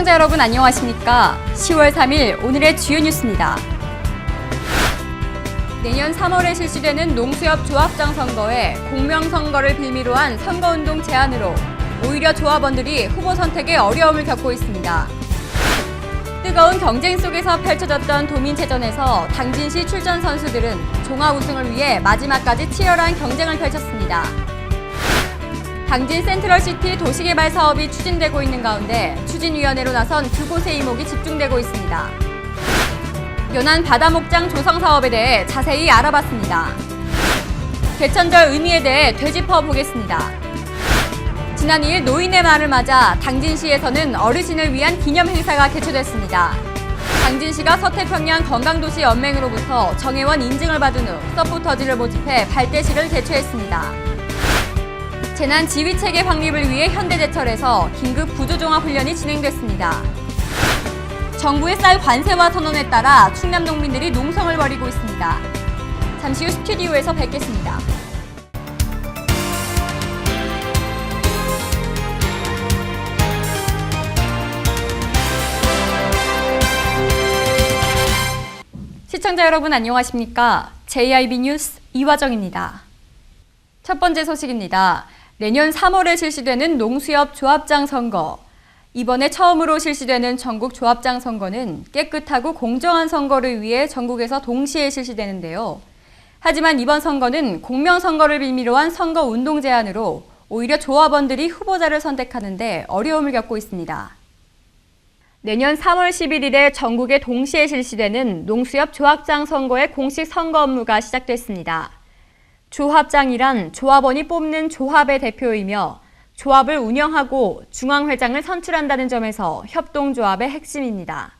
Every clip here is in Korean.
시청자 여러분 안녕하십니까? 10월 3일 오늘의 주요 뉴스입니다. 내년 3월에 실시되는 농수협 조합장 선거에 공명선거를 빌미로 한 선거운동 제안으로 오히려 조합원들이 후보 선택에 어려움을 겪고 있습니다. 뜨거운 경쟁 속에서 펼쳐졌던 도민체전에서 당진시 출전 선수들은 종합 우승을 위해 마지막까지 치열한 경쟁을 펼쳤습니다. 당진 센트럴시티 도시개발 사업이 추진되고 있는 가운데 추진위원회로 나선 두 곳의 이목이 집중되고 있습니다. 연안 바다목장 조성 사업에 대해 자세히 알아봤습니다. 개천절 의미에 대해 되짚어 보겠습니다. 지난 2일 노인의 날을 맞아 당진시에서는 어르신을 위한 기념 행사가 개최됐습니다. 당진시가 서태평양 건강도시연맹으로부터 정회원 인증을 받은 후 서포터즈를 모집해 발대식을 개최했습니다. 재난지휘체계 확립을 위해 현대제철에서 긴급 구조종합훈련이 진행됐습니다. 정부의 쌀 관세와 선언에 따라 충남 농민들이 농성을 벌이고 있습니다. 잠시 후 스튜디오에서 뵙겠습니다. 시청자 여러분 안녕하십니까? JIB 뉴스 이화정입니다. 첫 번째 소식입니다. 내년 3월에 실시되는 농수협 조합장 선거. 이번에 처음으로 실시되는 전국 조합장 선거는 깨끗하고 공정한 선거를 위해 전국에서 동시에 실시되는데요. 하지만 이번 선거는 공명선거를 빌미로 한 선거운동 제안으로 오히려 조합원들이 후보자를 선택하는데 어려움을 겪고 있습니다. 내년 3월 11일에 전국에 동시에 실시되는 농수협 조합장 선거의 공식 선거 업무가 시작됐습니다. 조합장이란 조합원이 뽑는 조합의 대표이며 조합을 운영하고 중앙회장을 선출한다는 점에서 협동조합의 핵심입니다.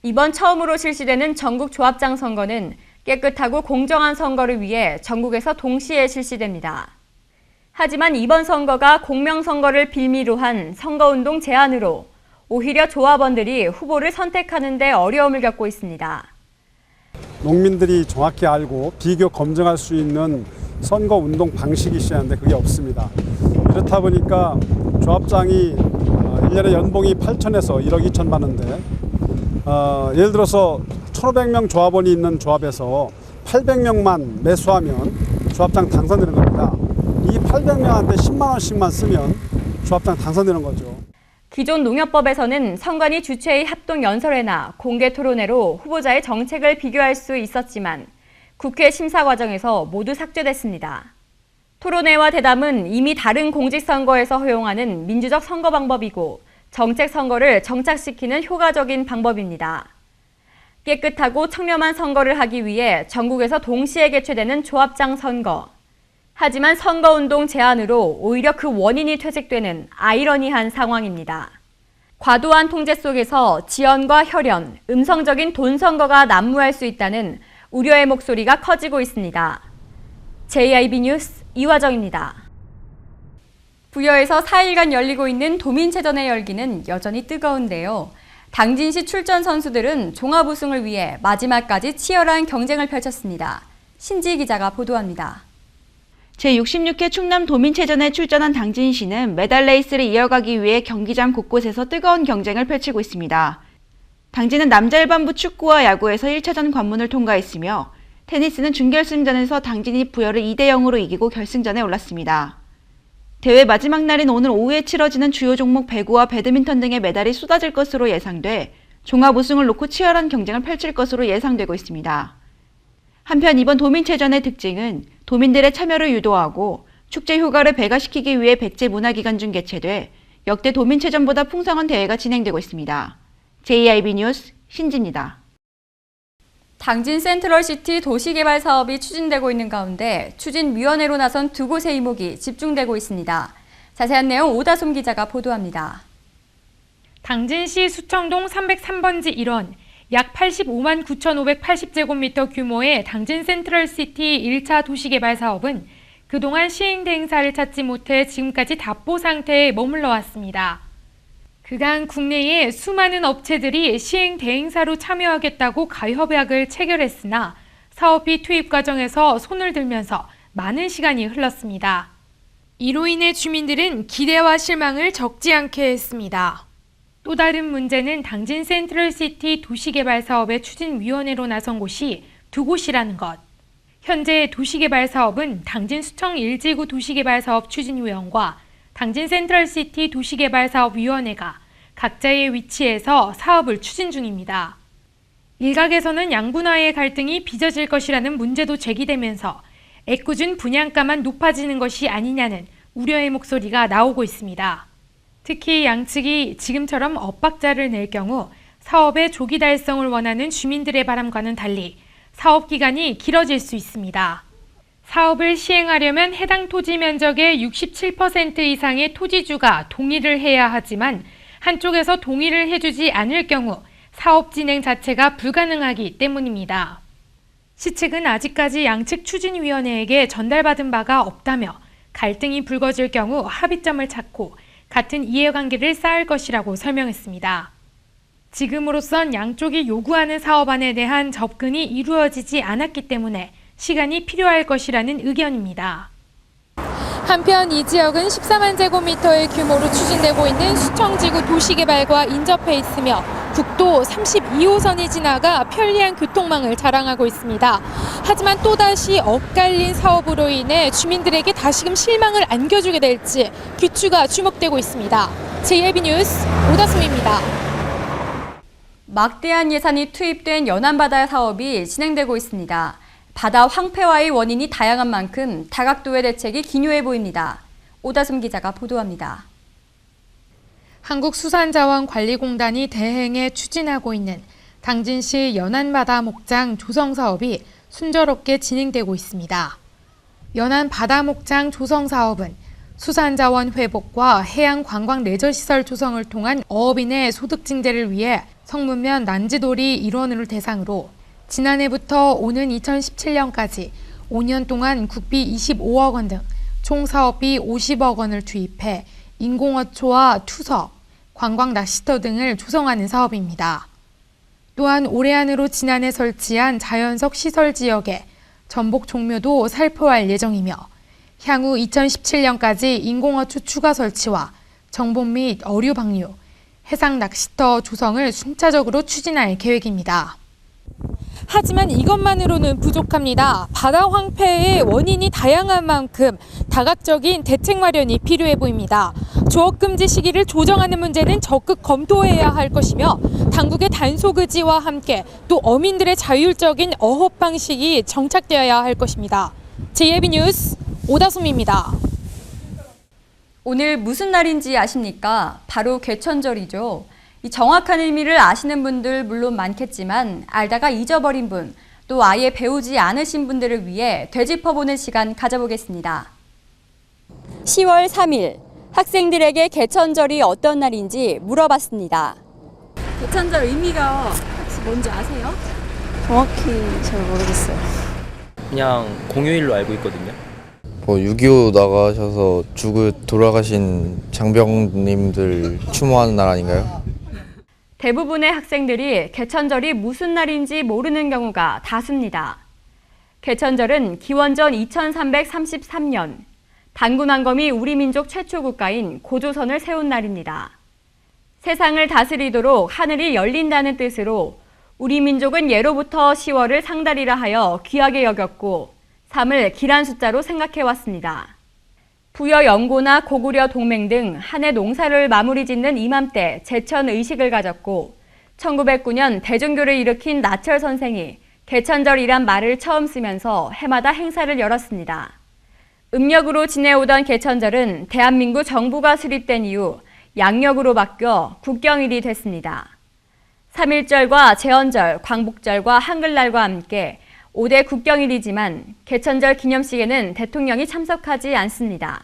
이번 처음으로 실시되는 전국 조합장 선거는 깨끗하고 공정한 선거를 위해 전국에서 동시에 실시됩니다. 하지만 이번 선거가 공명선거를 빌미로 한 선거운동 제안으로 오히려 조합원들이 후보를 선택하는 데 어려움을 겪고 있습니다. 농민들이 정확히 알고 비교 검증할 수 있는 선거 운동 방식이 있어야 하는데 그게 없습니다. 이렇다 보니까 조합장이 1년에 연봉이 8천에서 1억 2천 받는데 예를 들어서 1,500명 조합원이 있는 조합에서 800명만 매수하면 조합장 당선되는 겁니다. 이 800명한테 10만 원씩만 쓰면 조합장 당선되는 거죠. 기존 농협법에서는 선관위 주최의 합동연설회나 공개토론회로 후보자의 정책을 비교할 수 있었지만 국회 심사 과정에서 모두 삭제됐습니다. 토론회와 대담은 이미 다른 공직선거에서 허용하는 민주적 선거 방법이고 정책 선거를 정착시키는 효과적인 방법입니다. 깨끗하고 청렴한 선거를 하기 위해 전국에서 동시에 개최되는 조합장 선거. 하지만 선거운동 제안으로 오히려 그 원인이 퇴색되는 아이러니한 상황입니다. 과도한 통제 속에서 지연과 혈연, 음성적인 돈 선거가 난무할 수 있다는 우려의 목소리가 커지고 있습니다. JIB 뉴스 이화정입니다. 부여에서 4일간 열리고 있는 도민체전의 열기는 여전히 뜨거운데요. 당진시 출전 선수들은 종합 우승을 위해 마지막까지 치열한 경쟁을 펼쳤습니다. 신지 기자가 보도합니다. 제66회 충남 도민체전에 출전한 당진시는 메달 레이스를 이어가기 위해 경기장 곳곳에서 뜨거운 경쟁을 펼치고 있습니다. 당진은 남자 일반부 축구와 야구에서 1차전 관문을 통과했으며 테니스는 준결승전에서 당진이 부여를 2대0으로 이기고 결승전에 올랐습니다. 대회 마지막 날인 오늘 오후에 치러지는 주요 종목 배구와 배드민턴 등의 메달이 쏟아질 것으로 예상돼 종합 우승을 놓고 치열한 경쟁을 펼칠 것으로 예상되고 있습니다. 한편 이번 도민체전의 특징은 도민들의 참여를 유도하고 축제 효과를 배가시키기 위해 백제 문화기간 중 개최돼 역대 도민체전보다 풍성한 대회가 진행되고 있습니다. JIB 뉴스 신지입니다. 당진 센트럴시티 도시개발 사업이 추진되고 있는 가운데 추진위원회로 나선 두 곳의 이목이 집중되고 있습니다. 자세한 내용 오다솜 기자가 보도합니다. 당진시 수청동 303번지 1원 약 85만 9,580제곱미터 규모의 당진 센트럴시티 1차 도시개발 사업은 그동안 시행 대행사를 찾지 못해 지금까지 답보 상태에 머물러 왔습니다. 그간 국내에 수많은 업체들이 시행 대행사로 참여하겠다고 가협약을 체결했으나 사업비 투입 과정에서 손을 들면서 많은 시간이 흘렀습니다. 이로 인해 주민들은 기대와 실망을 적지 않게 했습니다. 또 다른 문제는 당진 센트럴시티 도시개발사업의 추진위원회로 나선 곳이 두 곳이라는 것. 현재 도시개발사업은 당진 수청 1지구 도시개발사업 추진위원과 당진 센트럴시티 도시개발사업위원회가 각자의 위치에서 사업을 추진 중입니다. 일각에서는 양분화의 갈등이 빚어질 것이라는 문제도 제기되면서 애꿎은 분양가만 높아지는 것이 아니냐는 우려의 목소리가 나오고 있습니다. 특히 양측이 지금처럼 엇박자를 낼 경우 사업의 조기 달성을 원하는 주민들의 바람과는 달리 사업 기간이 길어질 수 있습니다. 사업을 시행하려면 해당 토지 면적의 67% 이상의 토지주가 동의를 해야 하지만 한쪽에서 동의를 해주지 않을 경우 사업 진행 자체가 불가능하기 때문입니다. 시측은 아직까지 양측 추진위원회에게 전달받은 바가 없다며 갈등이 불거질 경우 합의점을 찾고 같은 이해관계를 쌓을 것이라고 설명했습니다. 지금으로선 양쪽이 요구하는 사업안에 대한 접근이 이루어지지 않았기 때문에 시간이 필요할 것이라는 의견입니다. 한편 이 지역은 14만 제곱미터의 규모로 추진되고 있는 수청지구 도시개발과 인접해 있으며 국도 32호선이 지나가 편리한 교통망을 자랑하고 있습니다. 하지만 또다시 엇갈린 사업으로 인해 주민들에게 다시금 실망을 안겨주게 될지 귀추가 주목되고 있습니다. JIB 뉴스 오다솜입니다. 막대한 예산이 투입된 연안바다 사업이 진행되고 있습니다. 바다 황폐화의 원인이 다양한 만큼 다각도의 대책이 기묘해 보입니다. 오다솜 기자가 보도합니다. 한국수산자원관리공단이 대행해 추진하고 있는 당진시 연안바다 목장 조성 사업이 순조롭게 진행되고 있습니다. 연안바다 목장 조성 사업은 수산자원 회복과 해양관광 레저시설 조성을 통한 어업인의 소득 증대를 위해 성문면 난지돌이 일원을 대상으로 지난해부터 오는 2017년까지 5년 동안 국비 25억 원 등 총 사업비 50억 원을 투입해 인공어초와 투석, 관광 낚시터 등을 조성하는 사업입니다. 또한 올해 안으로 지난해 설치한 자연석 시설 지역에 전복 종묘도 살포할 예정이며 향후 2017년까지 인공어초 추가 설치와 정복 및 어류 방류, 해상 낚시터 조성을 순차적으로 추진할 계획입니다. 하지만 이것만으로는 부족합니다. 바다 황폐의 원인이 다양한 만큼 다각적인 대책 마련이 필요해 보입니다. 조업 금지 시기를 조정하는 문제는 적극 검토해야 할 것이며 당국의 단속 의지와 함께 또 어민들의 자율적인 어업 방식이 정착되어야 할 것입니다. JIB 뉴스 오다솜입니다. 오늘 무슨 날인지 아십니까? 바로 개천절이죠. 이 정확한 의미를 아시는 분들 물론 많겠지만 알다가 잊어버린 분, 또 아예 배우지 않으신 분들을 위해 되짚어보는 시간 가져보겠습니다. 10월 3일, 학생들에게 개천절이 어떤 날인지 물어봤습니다. 개천절 의미가 혹시 뭔지 아세요? 정확히 잘 모르겠어요. 그냥 공휴일로 알고 있거든요. 6.25 나가셔서 돌아가신 장병님들 추모하는 날 아닌가요? 대부분의 학생들이 개천절이 무슨 날인지 모르는 경우가 다수입니다. 개천절은 기원전 2333년 단군왕검이 우리 민족 최초 국가인 고조선을 세운 날입니다. 세상을 다스리도록 하늘이 열린다는 뜻으로 우리 민족은 예로부터 10월을 상달이라 하여 귀하게 여겼고 3을 길한 숫자로 생각해왔습니다. 부여 영고나 고구려 동맹 등 한 해 농사를 마무리 짓는 이맘때 제천 의식을 가졌고 1909년 대종교를 일으킨 나철 선생이 개천절이란 말을 처음 쓰면서 해마다 행사를 열었습니다. 음력으로 지내오던 개천절은 대한민국 정부가 수립된 이후 양력으로 바뀌어 국경일이 됐습니다. 3.1절과 제헌절, 광복절과 한글날과 함께 5대 국경일이지만 개천절 기념식에는 대통령이 참석하지 않습니다.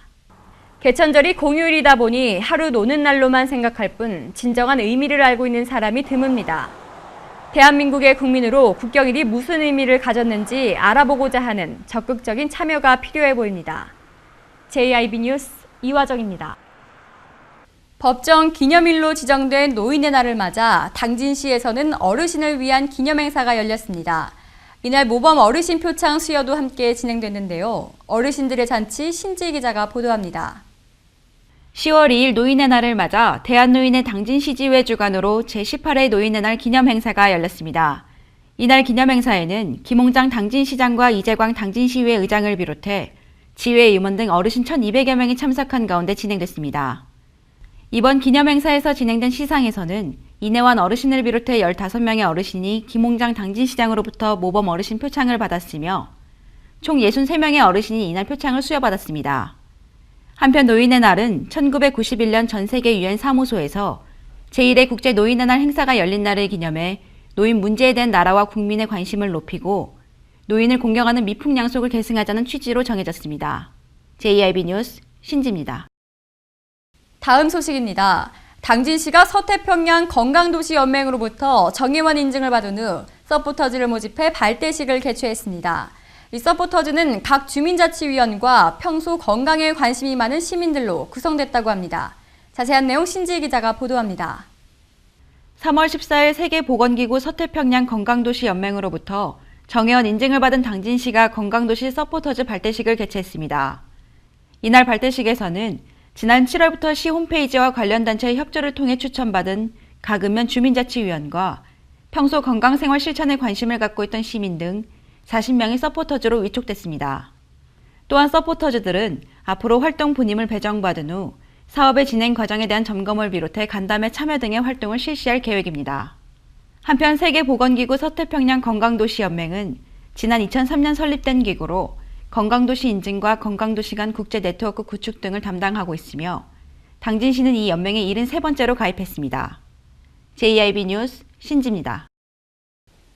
개천절이 공휴일이다 보니 하루 노는 날로만 생각할 뿐 진정한 의미를 알고 있는 사람이 드뭅니다. 대한민국의 국민으로 국경일이 무슨 의미를 가졌는지 알아보고자 하는 적극적인 참여가 필요해 보입니다. JIB 뉴스 이화정입니다. 법정 기념일로 지정된 노인의 날을 맞아 당진시에서는 어르신을 위한 기념행사가 열렸습니다. 이날 모범 어르신 표창 수여도 함께 진행됐는데요. 어르신들의 잔치 신지 기자가 보도합니다. 10월 2일 노인의 날을 맞아 대한노인의 당진시지회 주관으로 제18회 노인의 날 기념행사가 열렸습니다. 이날 기념행사에는 김홍장 당진시장과 이재광 당진시의회 의장을 비롯해 지회 임원 등 어르신 1,200여 명이 참석한 가운데 진행됐습니다. 이번 기념행사에서 진행된 시상에서는 이내환 어르신을 비롯해 15명의 어르신이 김홍장 당진시장으로부터 모범 어르신 표창을 받았으며 총 63명의 어르신이 이날 표창을 수여받았습니다. 한편 노인의 날은 1991년 전 세계 유엔 사무소에서 제1회 국제 노인의 날 행사가 열린 날을 기념해 노인 문제에 대한 나라와 국민의 관심을 높이고 노인을 공경하는 미풍양속을 계승하자는 취지로 정해졌습니다. JIB 뉴스 신지입니다. 다음 소식입니다. 당진시가 서태평양 건강도시연맹으로부터 정의원 인증을 받은 후 서포터즈를 모집해 발대식을 개최했습니다. 이 서포터즈는 각 주민자치위원과 평소 건강에 관심이 많은 시민들로 구성됐다고 합니다. 자세한 내용 신지희 기자가 보도합니다. 3월 14일 세계보건기구 서태평양 건강도시연맹으로부터 정의원 인증을 받은 당진시가 건강도시 서포터즈 발대식을 개최했습니다. 이날 발대식에서는 지난 7월부터 시 홈페이지와 관련 단체의 협조를 통해 추천받은 각 읍면 주민자치위원과 평소 건강생활 실천에 관심을 갖고 있던 시민 등 40명의 서포터즈로 위촉됐습니다. 또한 서포터즈들은 앞으로 활동 분임을 배정받은 후 사업의 진행 과정에 대한 점검을 비롯해 간담회 참여 등의 활동을 실시할 계획입니다. 한편 세계보건기구 서태평양 건강도시연맹은 지난 2003년 설립된 기구로 건강도시 인증과 건강도시 간 국제 네트워크 구축 등을 담당하고 있으며 당진시는 이 연맹에 73번째로 가입했습니다. JIB 뉴스 신지입니다.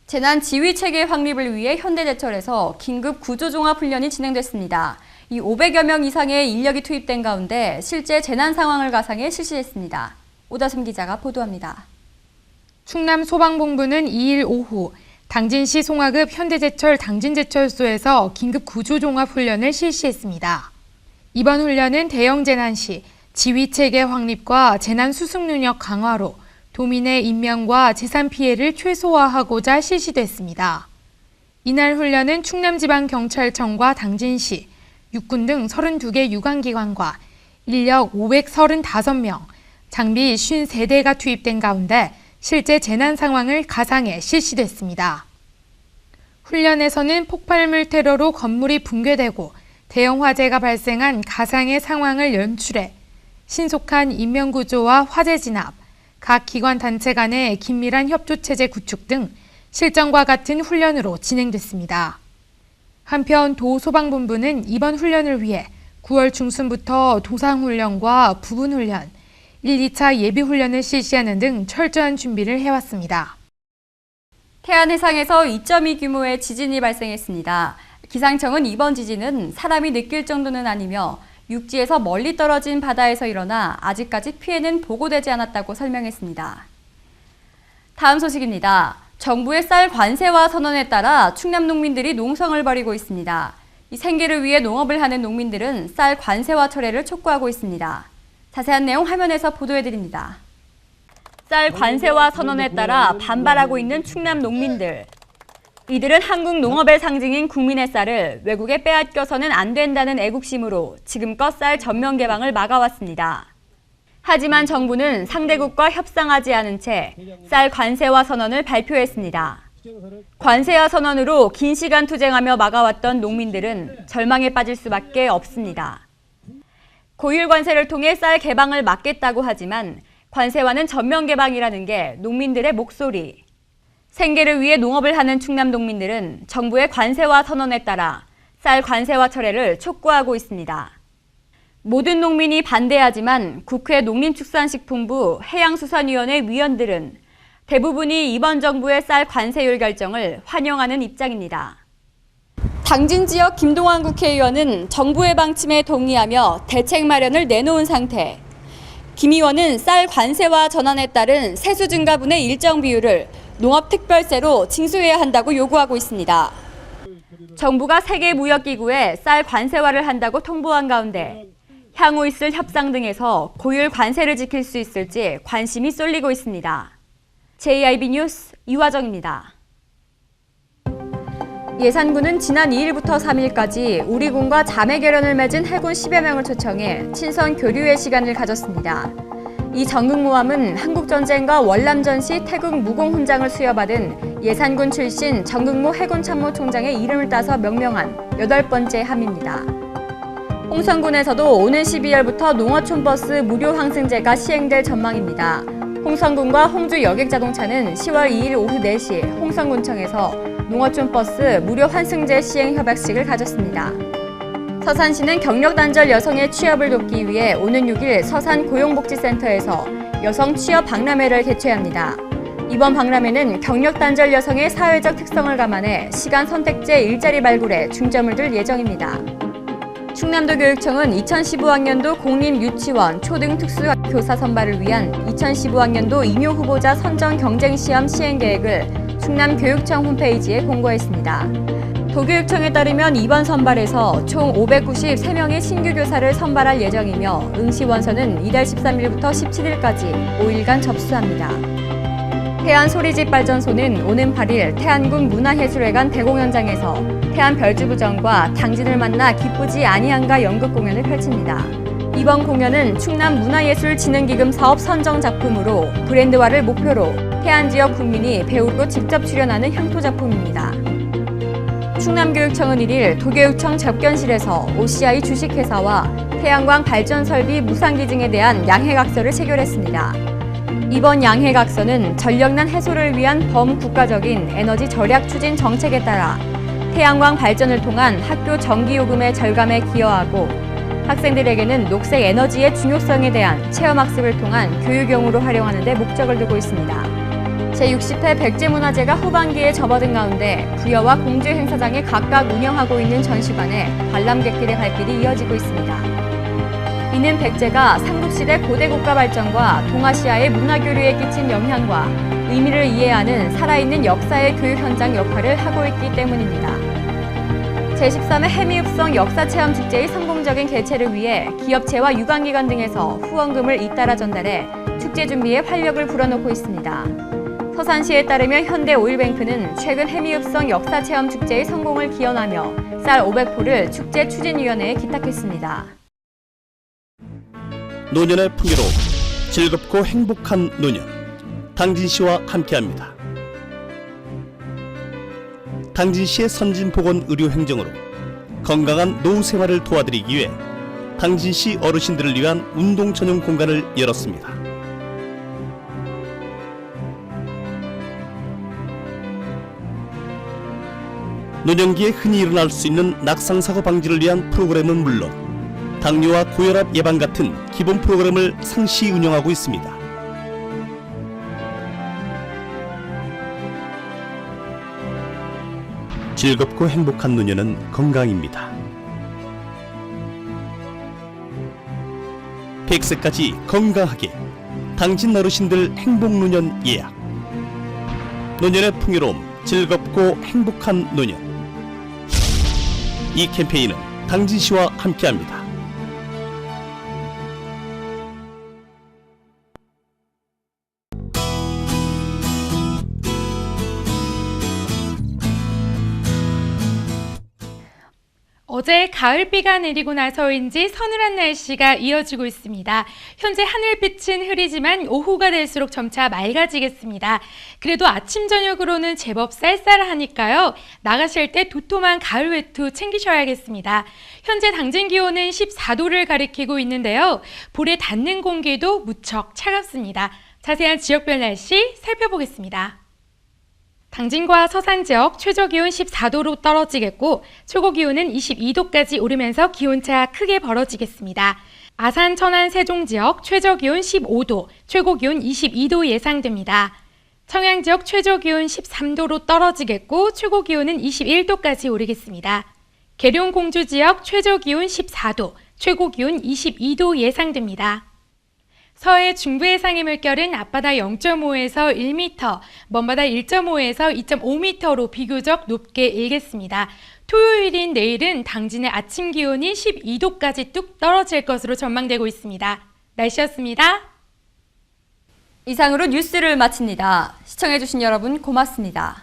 재난지휘체계 확립을 위해 현대제철에서 긴급 구조종합훈련이 진행됐습니다. 이 500여 명 이상의 인력이 투입된 가운데 실제 재난 상황을 가상해 실시했습니다. 오다솜 기자가 보도합니다. 충남 소방본부는 2일 오후 당진시 송화급 현대제철 당진제철소에서 긴급 구조종합훈련을 실시했습니다. 이번 훈련은 대형 재난 시 지휘체계 확립과 재난 수습 능력 강화로 도민의 인명과 재산 피해를 최소화하고자 실시됐습니다. 이날 훈련은 충남지방경찰청과 당진시, 육군 등 32개 유관기관과 인력 535명, 장비 53대가 투입된 가운데 실제 재난 상황을 가상해 실시됐습니다. 훈련에서는 폭발물 테러로 건물이 붕괴되고 대형 화재가 발생한 가상의 상황을 연출해 신속한 인명구조와 화재 진압, 각 기관 단체 간의 긴밀한 협조체제 구축 등 실전과 같은 훈련으로 진행됐습니다. 한편 도소방본부는 이번 훈련을 위해 9월 중순부터 도상훈련과 부분훈련, 1, 2차 예비훈련을 실시하는 등 철저한 준비를 해왔습니다. 태안 해상에서 2.2 규모의 지진이 발생했습니다. 기상청은 이번 지진은 사람이 느낄 정도는 아니며 육지에서 멀리 떨어진 바다에서 일어나 아직까지 피해는 보고되지 않았다고 설명했습니다. 다음 소식입니다. 정부의 쌀 관세화 선언에 따라 충남 농민들이 농성을 벌이고 있습니다. 이 생계를 위해 농업을 하는 농민들은 쌀 관세화 철회를 촉구하고 있습니다. 자세한 내용 화면에서 보도해드립니다. 쌀 관세화 선언에 따라 반발하고 있는 충남 농민들. 이들은 한국 농업의 상징인 국민의 쌀을 외국에 빼앗겨서는 안 된다는 애국심으로 지금껏 쌀 전면 개방을 막아왔습니다. 하지만 정부는 상대국과 협상하지 않은 채 쌀 관세화 선언을 발표했습니다. 관세화 선언으로 긴 시간 투쟁하며 막아왔던 농민들은 절망에 빠질 수밖에 없습니다. 고율 관세를 통해 쌀 개방을 막겠다고 하지만 관세화는 전면 개방이라는 게 농민들의 목소리. 생계를 위해 농업을 하는 충남 농민들은 정부의 관세화 선언에 따라 쌀 관세화 철회를 촉구하고 있습니다. 모든 농민이 반대하지만 국회 농림축산식품부 해양수산위원회 위원들은 대부분이 이번 정부의 쌀 관세율 결정을 환영하는 입장입니다. 당진 지역 김동완 국회의원은 정부의 방침에 동의하며 대책 마련을 내놓은 상태. 김 의원은 쌀 관세와 전환에 따른 세수 증가분의 일정 비율을 농업특별세로 징수해야 한다고 요구하고 있습니다. 정부가 세계무역기구에 쌀 관세화를 한다고 통보한 가운데 향후 있을 협상 등에서 고율 관세를 지킬 수 있을지 관심이 쏠리고 있습니다. JIB 뉴스 이화정입니다. 예산군은 지난 2일부터 3일까지 우리 군과 자매 결연을 맺은 해군 10여 명을 초청해 친선 교류의 시간을 가졌습니다. 이 전국모함은 한국전쟁과 월남전 시 태국 무공훈장을 수여받은 예산군 출신 정국모 해군참모총장의 이름을 따서 명명한 8번째 함입니다. 홍성군에서도 오는 12월부터 농어촌버스 무료 환승제가 시행될 전망입니다. 홍성군과 홍주 여객자동차는 10월 2일 오후 4시 홍성군청에서 농어촌버스 무료 환승제 시행 협약식을 가졌습니다. 서산시는 경력단절 여성의 취업을 돕기 위해 오는 6일 서산 고용복지센터에서 여성 취업 박람회를 개최합니다. 이번 박람회는 경력단절 여성의 사회적 특성을 감안해 시간 선택제 일자리 발굴에 중점을 둘 예정입니다. 충남도 교육청은 2015학년도 공립유치원 초등 특수교사 선발을 위한 2015학년도 임용 후보자 선정 경쟁시험 시행 계획을 충남교육청 홈페이지에 공고했습니다. 도교육청에 따르면 이번 선발에서 총 593명의 신규 교사를 선발할 예정이며 응시 원서는 이달 13일부터 17일까지 5일간 접수합니다. 태안소리집발전소는 오는 8일 태안군 문화예술회관 대공연장에서 태안별주부전과 당진을 만나 기쁘지 아니한가 연극 공연을 펼칩니다. 이번 공연은 충남 문화예술진흥기금 사업 선정 작품으로 브랜드화를 목표로 태안 지역 국민이 배우로 직접 출연하는 향토 작품입니다. 충남교육청은 1일 도교육청 접견실에서 OCI 주식회사와 태양광 발전설비 무상기증에 대한 양해각서를 체결했습니다. 이번 양해각서는 전력난 해소를 위한 범국가적인 에너지 절약 추진 정책에 따라 태양광 발전을 통한 학교 전기요금의 절감에 기여하고 학생들에게는 녹색 에너지의 중요성에 대한 체험학습을 통한 교육용으로 활용하는 데 목적을 두고 있습니다. 제60회 백제문화제가 후반기에 접어든 가운데 부여와 공주 행사장에 각각 운영하고 있는 전시관에 관람객들의 발길이 이어지고 있습니다. 이는 백제가 삼국시대 고대 국가 발전과 동아시아의 문화교류에 끼친 영향과 의미를 이해하는 살아있는 역사의 교육 현장 역할을 하고 있기 때문입니다. 제13회 해미읍성 역사체험축제의 성공적인 개최를 위해 기업체와 유관기관 등에서 후원금을 잇따라 전달해 축제 준비에 활력을 불어넣고 있습니다. 서산시에 따르면 현대오일뱅크는 최근 해미읍성 역사체험축제의 성공을 기원하며 쌀 500포를 축제 추진위원회에 기탁했습니다. 노년의 풍요로움, 즐겁고 행복한 노년, 당진시와 함께합니다. 당진시의 선진보건의료행정으로 건강한 노후 생활을 도와드리기 위해 당진시 어르신들을 위한 운동 전용 공간을 열었습니다. 노년기에 흔히 일어날 수 있는 낙상사고 방지를 위한 프로그램은 물론 당뇨와 고혈압 예방 같은 기본 프로그램을 상시 운영하고 있습니다. 즐겁고 행복한 노년은 건강입니다. 100세까지 건강하게 당진 어르신들 행복노년 예약. 노년의 풍요로움, 즐겁고 행복한 노년. 이 캠페인은 당진시와 함께합니다. 어제 가을비가 내리고 나서인지 서늘한 날씨가 이어지고 있습니다. 현재 하늘빛은 흐리지만 오후가 될수록 점차 맑아지겠습니다. 그래도 아침 저녁으로는 제법 쌀쌀하니까요. 나가실 때 도톰한 가을 외투 챙기셔야겠습니다. 현재 당진 기온은 14도를 가리키고 있는데요. 볼에 닿는 공기도 무척 차갑습니다. 자세한 지역별 날씨 살펴보겠습니다. 당진과 서산 지역 최저기온 14도로 떨어지겠고 최고기온은 22도까지 오르면서 기온차 크게 벌어지겠습니다. 아산, 천안, 세종 지역 최저기온 15도, 최고기온 22도 예상됩니다. 청양 지역 최저기온 13도로 떨어지겠고 최고기온은 21도까지 오르겠습니다. 계룡, 공주 지역 최저기온 14도, 최고기온 22도 예상됩니다. 서해 중부 해상의 물결은 앞바다 0.5에서 1m, 먼바다 1.5에서 2.5m로 비교적 높게 일겠습니다. 토요일인 내일은 당진의 아침 기온이 12도까지 뚝 떨어질 것으로 전망되고 있습니다. 날씨였습니다. 이상으로 뉴스를 마칩니다. 시청해주신 여러분 고맙습니다.